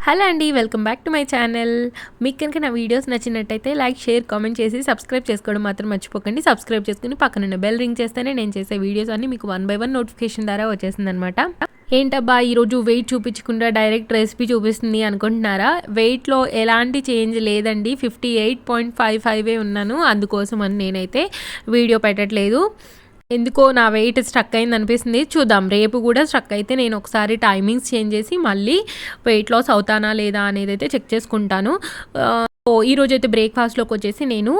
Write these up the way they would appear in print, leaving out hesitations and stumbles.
Hello అండి, welcome back to my channel. మీకు కనుక నా వీడియోస్ నచ్చినట్టయితే లైక్, షేర్, కామెంట్ చేసి సబ్స్క్రైబ్ చేసుకోవడం మాత్రం మర్చిపోకండి. సబ్స్క్రైబ్ చేసుకుని పక్కనున్న బెల్ రింగ్ చేస్తేనే నేను చేసే వీడియోస్ అన్నీ మీకు 1 by 1 నోటిఫికేషన్ ద్వారా వచ్చేసిందనమాట. ఏంటబ్బా ఈరోజు వెయిట్ చూపించకుండా డైరెక్ట్ రెసిపీ చూపిస్తుంది అనుకుంటున్నారా? వెయిట్లో ఎలాంటి చేంజ్ లేదండి. 58.55 ఉన్నాను. అందుకోసం అని నేనైతే వీడియో పెట్టట్లేదు. ఎందుకో నా వెయిట్ స్ట్రక్ అయింది అనిపిస్తుంది. చూద్దాం, రేపు కూడా స్ట్రక్ అయితే నేను ఒకసారి టైమింగ్స్ చేంజ్ చేసి మళ్ళీ వెయిట్ లాస్ అవుతానా లేదా అనేది అయితే చెక్ చేసుకుంటాను. ఈరోజు అయితే బ్రేక్ఫాస్ట్లోకి వచ్చేసి నేను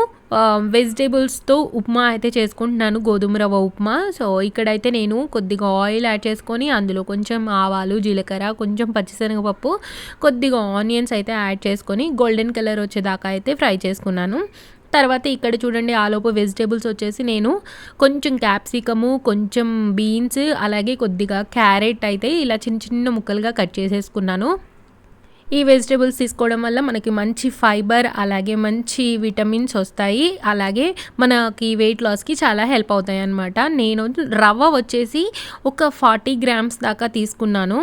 వెజిటేబుల్స్తో ఉప్మా అయితే చేసుకుంటున్నాను, గోధుమ రవ్వ ఉప్మా. సో ఇక్కడైతే నేను కొద్దిగా ఆయిల్ యాడ్ చేసుకొని అందులో కొంచెం ఆవాలు, జీలకర్ర, కొంచెం పచ్చిశనగపప్పు, కొద్దిగా ఆనియన్స్ అయితే యాడ్ చేసుకొని గోల్డెన్ కలర్ వచ్చేదాకా అయితే ఫ్రై చేసుకున్నాను. తర్వాత ఇక్కడ చూడండి, ఆలోపు వెజిటేబుల్స్ వచ్చేసి నేను కొంచెం క్యాప్సికము, కొంచెం బీన్స్, అలాగే కొద్దిగా క్యారెట్ అయితే ఇలా చిన్న చిన్న ముక్కలుగా కట్ చేసేసుకున్నాను. ఈ వెజిటేబుల్స్ తీసుకోవడం వల్ల మనకి మంచి ఫైబర్, అలాగే మంచి విటమిన్స్ వస్తాయి, అలాగే మనకి వెయిట్ లాస్కి చాలా హెల్ప్ అవుతాయి అన్నమాట. నేను రవ్వ వచ్చేసి ఒక 40 grams దాకా తీసుకున్నాను.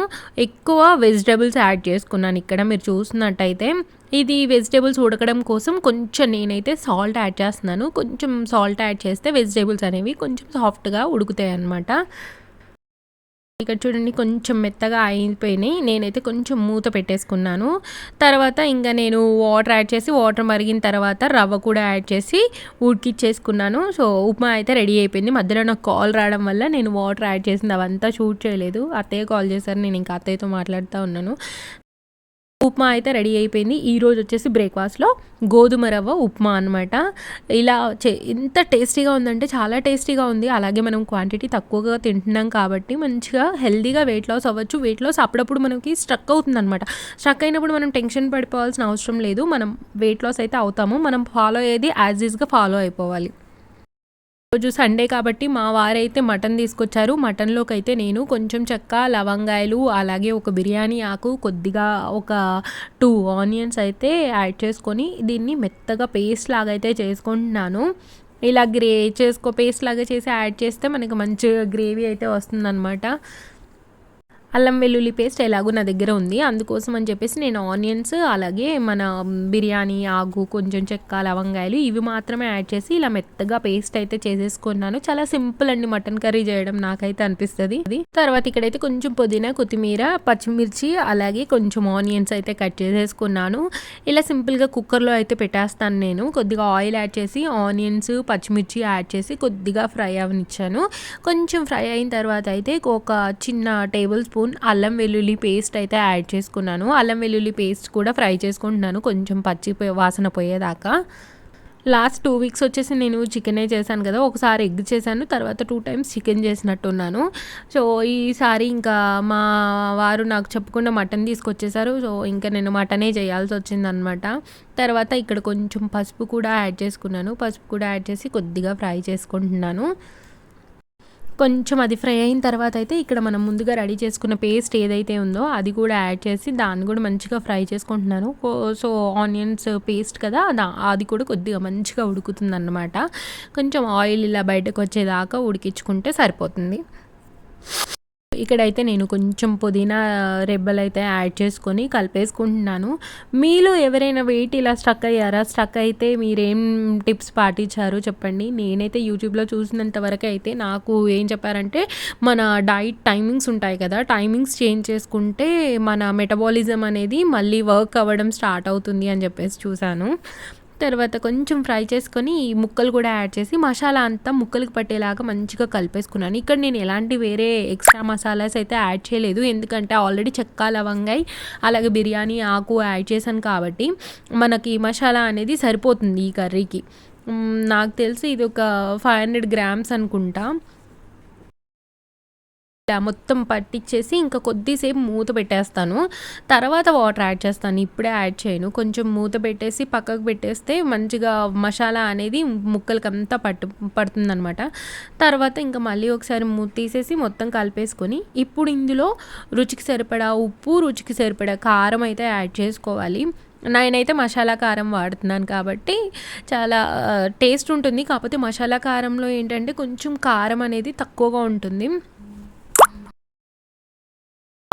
ఎక్కువ వెజిటేబుల్స్ యాడ్ చేసుకున్నాను. ఇక్కడ మీరు చూసినట్టయితే ఇది వెజిటేబుల్స్ ఉడకడం కోసం కొంచెం నేనైతే సాల్ట్ యాడ్ చేస్తున్నాను. కొంచెం సాల్ట్ యాడ్ చేస్తే వెజిటేబుల్స్ అనేవి కొంచెం సాఫ్ట్గా ఉడుకుతాయి అన్నమాట. ఇక్కడ చూడండి, కొంచెం మెత్తగా అయిపోయినాయి. నేనైతే కొంచెం మూత పెట్టేసుకున్నాను. తర్వాత ఇంకా నేను వాటర్ యాడ్ చేసి, వాటర్ మరిగిన తర్వాత రవ్వ కూడా యాడ్ చేసి ఉడికిచ్చేసుకున్నాను. సో ఉప్మా అయితే రెడీ అయిపోయింది. మధ్యలో నాకు కాల్ రావడం వల్ల నేను వాటర్ యాడ్ చేసింది అవంతా షూట్ చేయలేదు. అత్తయ్య కాల్ చేశారు, నేను ఇంకా అత్తయ్యతో మాట్లాడుతూ ఉన్నాను. ఉప్మా అయితే రెడీ అయిపోయింది. ఈరోజు వచ్చేసి బ్రేక్ఫాస్ట్లో గోధుమ రవ్వ ఉప్మా అనమాట. ఇలా ఎంత టేస్టీగా ఉందంటే చాలా టేస్టీగా ఉంది. అలాగే మనం క్వాంటిటీ తక్కువగా తింటున్నాం కాబట్టి మంచిగా హెల్తీగా వెయిట్ లాస్ అవ్వచ్చు. వెయిట్ లాస్ అప్పుడప్పుడు మనకి స్ట్రక్ అవుతుంది అనమాట. స్ట్రక్ అయినప్పుడు మనం టెన్షన్ పడిపోవాల్సిన అవసరం లేదు. మనం వెయిట్ లాస్ అయితే అవుతాము. మనం ఫాలో అయ్యేది యాజ్ ఈజ్గా ఫాలో అయిపోవాలి. రోజు సండే కాబట్టి మా వారైతే మటన్ తీసుకొచ్చారు. మటన్లోకి అయితే నేను కొంచెం చెక్క, లవంగాయలు, అలాగే ఒక బిర్యానీ ఆకు, కొద్దిగా ఒక 2 ఆనియన్స్ అయితే యాడ్ చేసుకొని దీన్ని మెత్తగా పేస్ట్ లాగా అయితే చేసుకుంటున్నాను. ఇలా పేస్ట్ లాగా చేసి యాడ్ చేస్తే మనకి మంచిగా గ్రేవీ అయితే వస్తుందన్నమాట. అల్లం వెల్లుల్లి పేస్ట్ ఎలాగో నా దగ్గర ఉంది, అందుకోసం అని చెప్పేసి నేను ఆనియన్స్, అలాగే మన బిర్యానీ ఆకు, కొంచెం చెక్క, లవంగాయలు ఇవి మాత్రమే యాడ్ చేసి ఇలా మెత్తగా పేస్ట్ అయితే చేసేసుకున్నాను. చాలా సింపుల్ అండి మటన్ కర్రీ చేయడం, నాకైతే అనిపిస్తుంది. తర్వాత ఇక్కడైతే కొంచెం పుదీనా, కొత్తిమీర, పచ్చిమిర్చి, అలాగే కొంచెం ఆనియన్స్ అయితే కట్ చేసేసుకున్నాను. ఇలా సింపుల్గా కుక్కర్లో అయితే పెట్టేస్తాను నేను. కొద్దిగా ఆయిల్ యాడ్ చేసి ఆనియన్స్, పచ్చిమిర్చి యాడ్ చేసి కొద్దిగా ఫ్రై అవనిచ్చాను. కొంచెం ఫ్రై అయిన తర్వాత అయితే ఒక చిన్న టేబుల్ స్పూన్ అల్లం వెల్లుల్లి పేస్ట్ అయితే యాడ్ చేసుకున్నాను. అల్లం వెల్లుల్లి పేస్ట్ కూడా ఫ్రై చేసుకుంటున్నాను కొంచెం పచ్చి వాసన పోయేదాకా. లాస్ట్ 2 weeks వచ్చేసి నేను చికెనే చేశాను కదా, ఒకసారి ఎగ్ చేశాను, తర్వాత 2 times చికెన్ చేసినట్టున్నాను. సో ఈసారి ఇంకా మా వారు నాకు చెప్పకుండా మటన్ తీసుకొచ్చేసారు. సో ఇంకా నేను మటనే చేయాల్సి వచ్చిందనమాట. తర్వాత ఇక్కడ కొంచెం పసుపు కూడా యాడ్ చేసుకున్నాను. పసుపు కూడా యాడ్ చేసి కొద్దిగా ఫ్రై చేసుకుంటున్నాను. కొంచెం అది ఫ్రై అయిన తర్వాత అయితే ఇక్కడ మనం ముందుగా రెడీ చేసుకున్న పేస్ట్ ఏదైతే ఉందో అది కూడా యాడ్ చేసి దాన్ని కూడా మంచిగా ఫ్రై చేసుకుంటున్నాను. సో ఆనియన్స్ పేస్ట్ కదా, అది కూడా కొద్దిగా మంచిగా ఉడుకుతుంది అన్నమాట. కొంచెం ఆయిల్ ఇలా బయటకు వచ్చేదాకా ఉడికించుకుంటే సరిపోతుంది. ఇక్కడైతే నేను కొంచెం పుదీనా రెబ్బలు అయితే యాడ్ చేసుకొని కలిపేసుకుంటున్నాను. మీలో ఎవరైనా వెయిట్ ఇలా స్ట్రక్ అయ్యారా? స్ట్రక్ అయితే మీరేం టిప్స్ పాటించారు చెప్పండి. నేనైతే యూట్యూబ్లో చూసినంత వరకు అయితే నాకు ఏం చెప్పారంటే మన డైట్ టైమింగ్స్ ఉంటాయి కదా, టైమింగ్స్ చేంజ్ చేసుకుంటే మన మెటబాలిజం అనేది మళ్ళీ వర్క్ అవ్వడం స్టార్ట్ అవుతుంది అని చెప్పేసి చూశాను. తర్వాత కొంచెం ఫ్రై చేసుకొని ఈ ముక్కలు కూడా యాడ్ చేసి మసాలా అంతా ముక్కలకు పట్టేలాగా మంచిగా కలిపేసుకున్నాను. ఇక్కడ నేను ఎలాంటి వేరే ఎక్స్ట్రా మసాలాస్ అయితే యాడ్ చేయలేదు, ఎందుకంటే ఆల్రెడీ చెక్క, లవంగాయ, అలాగే బిర్యానీ ఆకు యాడ్ చేశాను కాబట్టి మనకి మసాలా అనేది సరిపోతుంది ఈ కర్రీకి. నాకు తెలిసి ఇది ఒక 500 grams అనుకుంటా. ఇలా మొత్తం పట్టించేసి ఇంకా కొద్దిసేపు మూత పెట్టేస్తాను. తర్వాత వాటర్ యాడ్ చేస్తాను, ఇప్పుడే యాడ్ చేయను. కొంచెం మూత పెట్టేసి పక్కకు పెట్టేస్తే మంచిగా మసాలా అనేది ముక్కలకంతా పడుతుందనమాట. తర్వాత ఇంకా మళ్ళీ ఒకసారి మూత తీసేసి మొత్తం కలిపేసుకొని ఇప్పుడు ఇందులో రుచికి సరిపడా ఉప్పు, రుచికి సరిపడా కారం అయితే యాడ్ చేసుకోవాలి. నేనైతే మసాలా కారం వాడుతున్నాను కాబట్టి చాలా టేస్ట్ ఉంటుంది. కాకపోతే మసాలా కారంలో ఏంటంటే కొంచెం కారం అనేది తక్కువగా ఉంటుంది.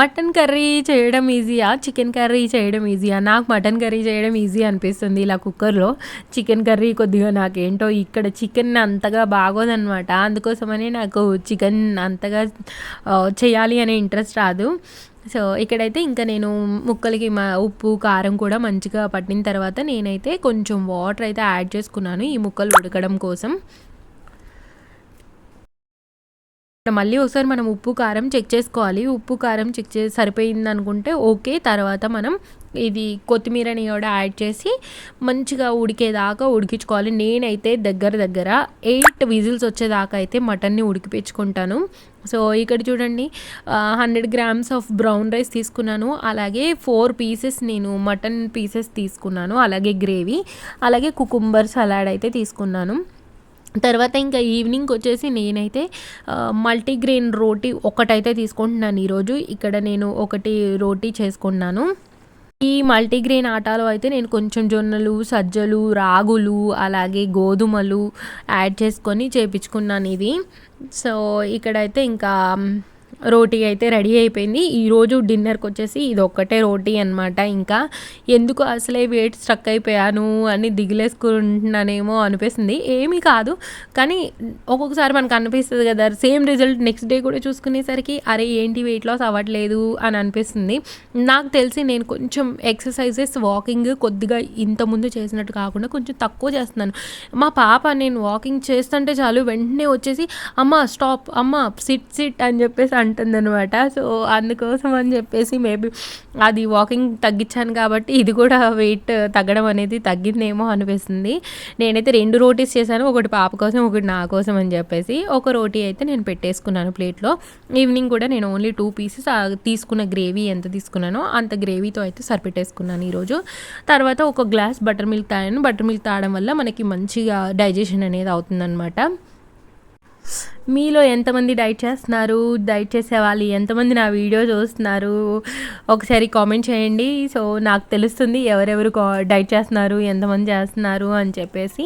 మటన్ కర్రీ చేయడం ఈజీయా? చికెన్ కర్రీ చేయడం ఈజీయా? నాకు మటన్ కర్రీ చేయడం ఈజీ అనిపిస్తుంది ఇలా కుక్కర్‌లో. చికెన్ కర్రీ కొద్దిగా నాకేంటో ఇక్కడ చికెన్ అంతగా బాగోదనమాట. అందుకోసమని నాకు చికెన్ అంతగా చేయాలి అనే ఇంట్రెస్ట్ రాదు. సో, ఇక్కడైతే ఇంకా నేను ముక్కలకి ఉప్పు, కారం కూడా మంచిగా పట్టిన తర్వాత నేనైతే కొంచెం వాటర్ అయితే యాడ్ చేసుకున్నాను ఈ ముక్కలు ఉడకడం కోసం. మళ్ళీ ఒకసారి మనం ఉప్పు కారం చెక్ చేసుకోవాలి. ఉప్పు కారం చెక్ చేసి సరిపోయిందనుకుంటే ఓకే. తర్వాత మనం ఇది కొత్తిమీరని కూడా యాడ్ చేసి మంచిగా ఉడికేదాకా ఉడికించుకోవాలి. నేనైతే దగ్గర 8 విజిల్స్ వచ్చేదాకా అయితే మటన్ని ఉడికిపించుకుంటాను. సో, ఇక్కడ చూడండి 100 గ్రామ్స్ ఆఫ్ బ్రౌన్ రైస్ తీసుకున్నాను. అలాగే 4 పీసెస్ నేను మటన్ పీసెస్ తీసుకున్నాను. అలాగే గ్రేవీ, అలాగే కుకుంబర్ సలాడ్ అయితే తీసుకున్నాను. తర్వాత ఇంకా ఈవినింగ్కి వచ్చేసి నేనైతే మల్టీగ్రెయిన్ రోటీ ఒకటైతే తీసుకుంటున్నాను ఈరోజు. ఇక్కడ నేను ఒకటి రోటీ చేసుకున్నాను. ఈ మల్టీగ్రెయిన్ ఆటాలో అయితే నేను కొంచెం జొన్నలు, సజ్జలు, రాగులు, అలాగే గోధుమలు యాడ్ చేసుకొని చేపించుకున్నాను ఇది. సో, ఇక్కడైతే ఇంకా రోటీ అయితే రెడీ అయిపోయింది. ఈరోజు డిన్నర్కి వచ్చేసి ఇది ఒక్కటే రోటీ అనమాట. ఇంకా ఎందుకు అసలే వెయిట్ స్ట్రక్ అయిపోయాను అని దిగులేసుకుంటున్నానేమో అనిపిస్తుంది. ఏమీ కాదు, కానీ ఒక్కొక్కసారి మనకు అనిపిస్తుంది కదా, సేమ్ రిజల్ట్ నెక్స్ట్ డే కూడా చూసుకునేసరికి అరే ఏంటి వెయిట్ లాస్ అవ్వట్లేదు అని అనిపిస్తుంది. నాకు తెలిసి నేను కొంచెం ఎక్సర్సైజెస్, వాకింగ్ కొద్దిగా ఇంతకుముందు చేసినట్టు కాకుండా కొంచెం తక్కువ చేస్తున్నాను. మా పాప నేను వాకింగ్ చేస్తుంటే చాలు వెంటనే వచ్చేసి అమ్మ స్టాప్, అమ్మ సిట్ అని చెప్పేసి అంటుందన్నమాట. సో, అందుకోసం అని చెప్పేసి మేబీ అది వాకింగ్ తగ్గించాను కాబట్టి ఇది కూడా వెయిట్ తగ్గడం అనేది తగ్గిందేమో అనిపిస్తుంది. నేనైతే 2 రోటీస్ చేశాను. ఒకటి పాప కోసం, ఒకటి నా కోసం అని చెప్పేసి. ఒక రోటీ అయితే నేను పెట్టేసుకున్నాను ప్లేట్లో. ఈవినింగ్ కూడా నేను ఓన్లీ 2 పీసెస్ తీసుకున్న గ్రేవీ ఎంత తీసుకున్నానో అంత గ్రేవీతో అయితే సరిపెట్టేసుకున్నాను ఈరోజు. తర్వాత ఒక గ్లాస్ బటర్ మిల్క్ తాగాను. బటర్ మిల్క్ తాగడం వల్ల మనకి మంచిగా డైజెషన్ అనేది అవుతుందన్నమాట. మీలో ఎంతమంది డైట్ చేస్తున్నారు? డైట్ చేసే వాళ్ళు ఎంతమంది నా వీడియో చూస్తున్నారు? ఒకసారి కామెంట్ చేయండి. సో, నాకు తెలుస్తుంది ఎవరెవరు డైట్ చేస్తున్నారు, ఎంతమంది చేస్తున్నారు అని చెప్పేసి.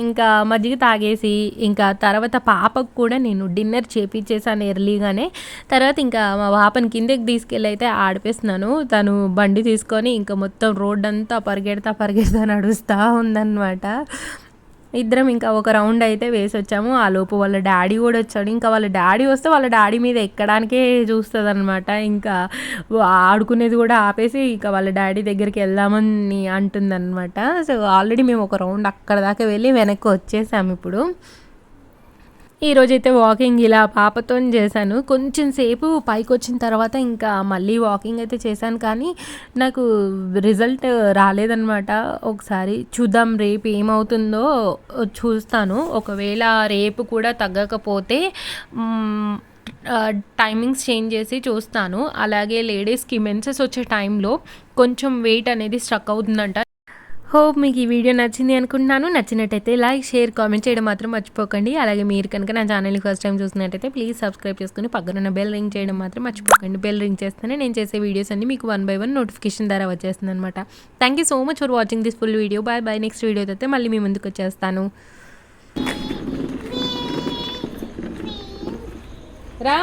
ఇంకా మజ్జిగ తాగేసి ఇంకా తర్వాత పాపకు కూడా నేను డిన్నర్ చేపించేసాను ఎర్లీగానే. తర్వాత ఇంకా మా పాపని కిందకి తీసుకెళ్ళి అయితే ఆడిపిస్తున్నాను. తను బండి తీసుకొని ఇంకా మొత్తం రోడ్ అంతా పరిగెడతా నడుస్తూ ఉందన్నమాట. ఇద్దరం ఇంకా ఒక రౌండ్ అయితే వేసి వచ్చాము. ఆ లోపు వాళ్ళ డాడీ కూడా వచ్చాడు. ఇంకా వాళ్ళ డాడీ వస్తే వాళ్ళ డాడీ మీద ఎక్కడానికే చూస్తుంది అనమాట. ఇంకా ఆడుకునేది కూడా ఆపేసి ఇంకా వాళ్ళ డాడీ దగ్గరికి వెళ్దామని అంటుందన్నమాట. సో, ఆల్రెడీ మేము ఒక రౌండ్ అక్కడ దాకా వెళ్ళి వెనక్కి వచ్చేసాము ఇప్పుడు. ఈరోజైతే వాకింగ్ ఇలా పాపతో చేశాను. కొంచెం సేపు పైకి వచ్చిన తర్వాత ఇంకా మళ్ళీ వాకింగ్ అయితే చేశాను, కానీ నాకు రిజల్ట్ రాలేదన్నమాట. ఒకసారి చూద్దాం రేపు ఏమవుతుందో చూస్తాను. ఒకవేళ రేపు కూడా తగ్గకపోతే టైమింగ్స్ చేంజ్ చేసి చూస్తాను. అలాగే లేడీస్కి మెన్సెస్ వచ్చే టైంలో కొంచెం వెయిట్ అనేది స్ట్రక్ అవుతుందంట. హోప్ మీకు ఈ వీడియో నచ్చింది అనుకుంటున్నాను. నచ్చినట్టయితే లైక్, షేర్, కామెంట్ చేయడం మాత్రం మర్చిపోకండి. అలాగే మీరు కనుక నా ఛానల్ని ఫస్ట్ టైం చూసినట్టయితే ప్లీజ్ సబ్స్క్రైబ్ చేసుకుని పక్కనున్న బెల్ రింగ్ చేయడం మాత్రం మర్చిపోకండి. బెల్ రింగ్ చేస్తేనే నేను చేసే వీడియోస్ అన్ని మీకు 1 by 1 నోటిఫికేషన్ ద్వారా వచ్చేస్తుంది అనమాట. Thank you so much for watching this full video. Bye bye. Next video అయితే మళ్ళీ మీ ముందుకు వచ్చేస్తాను. రా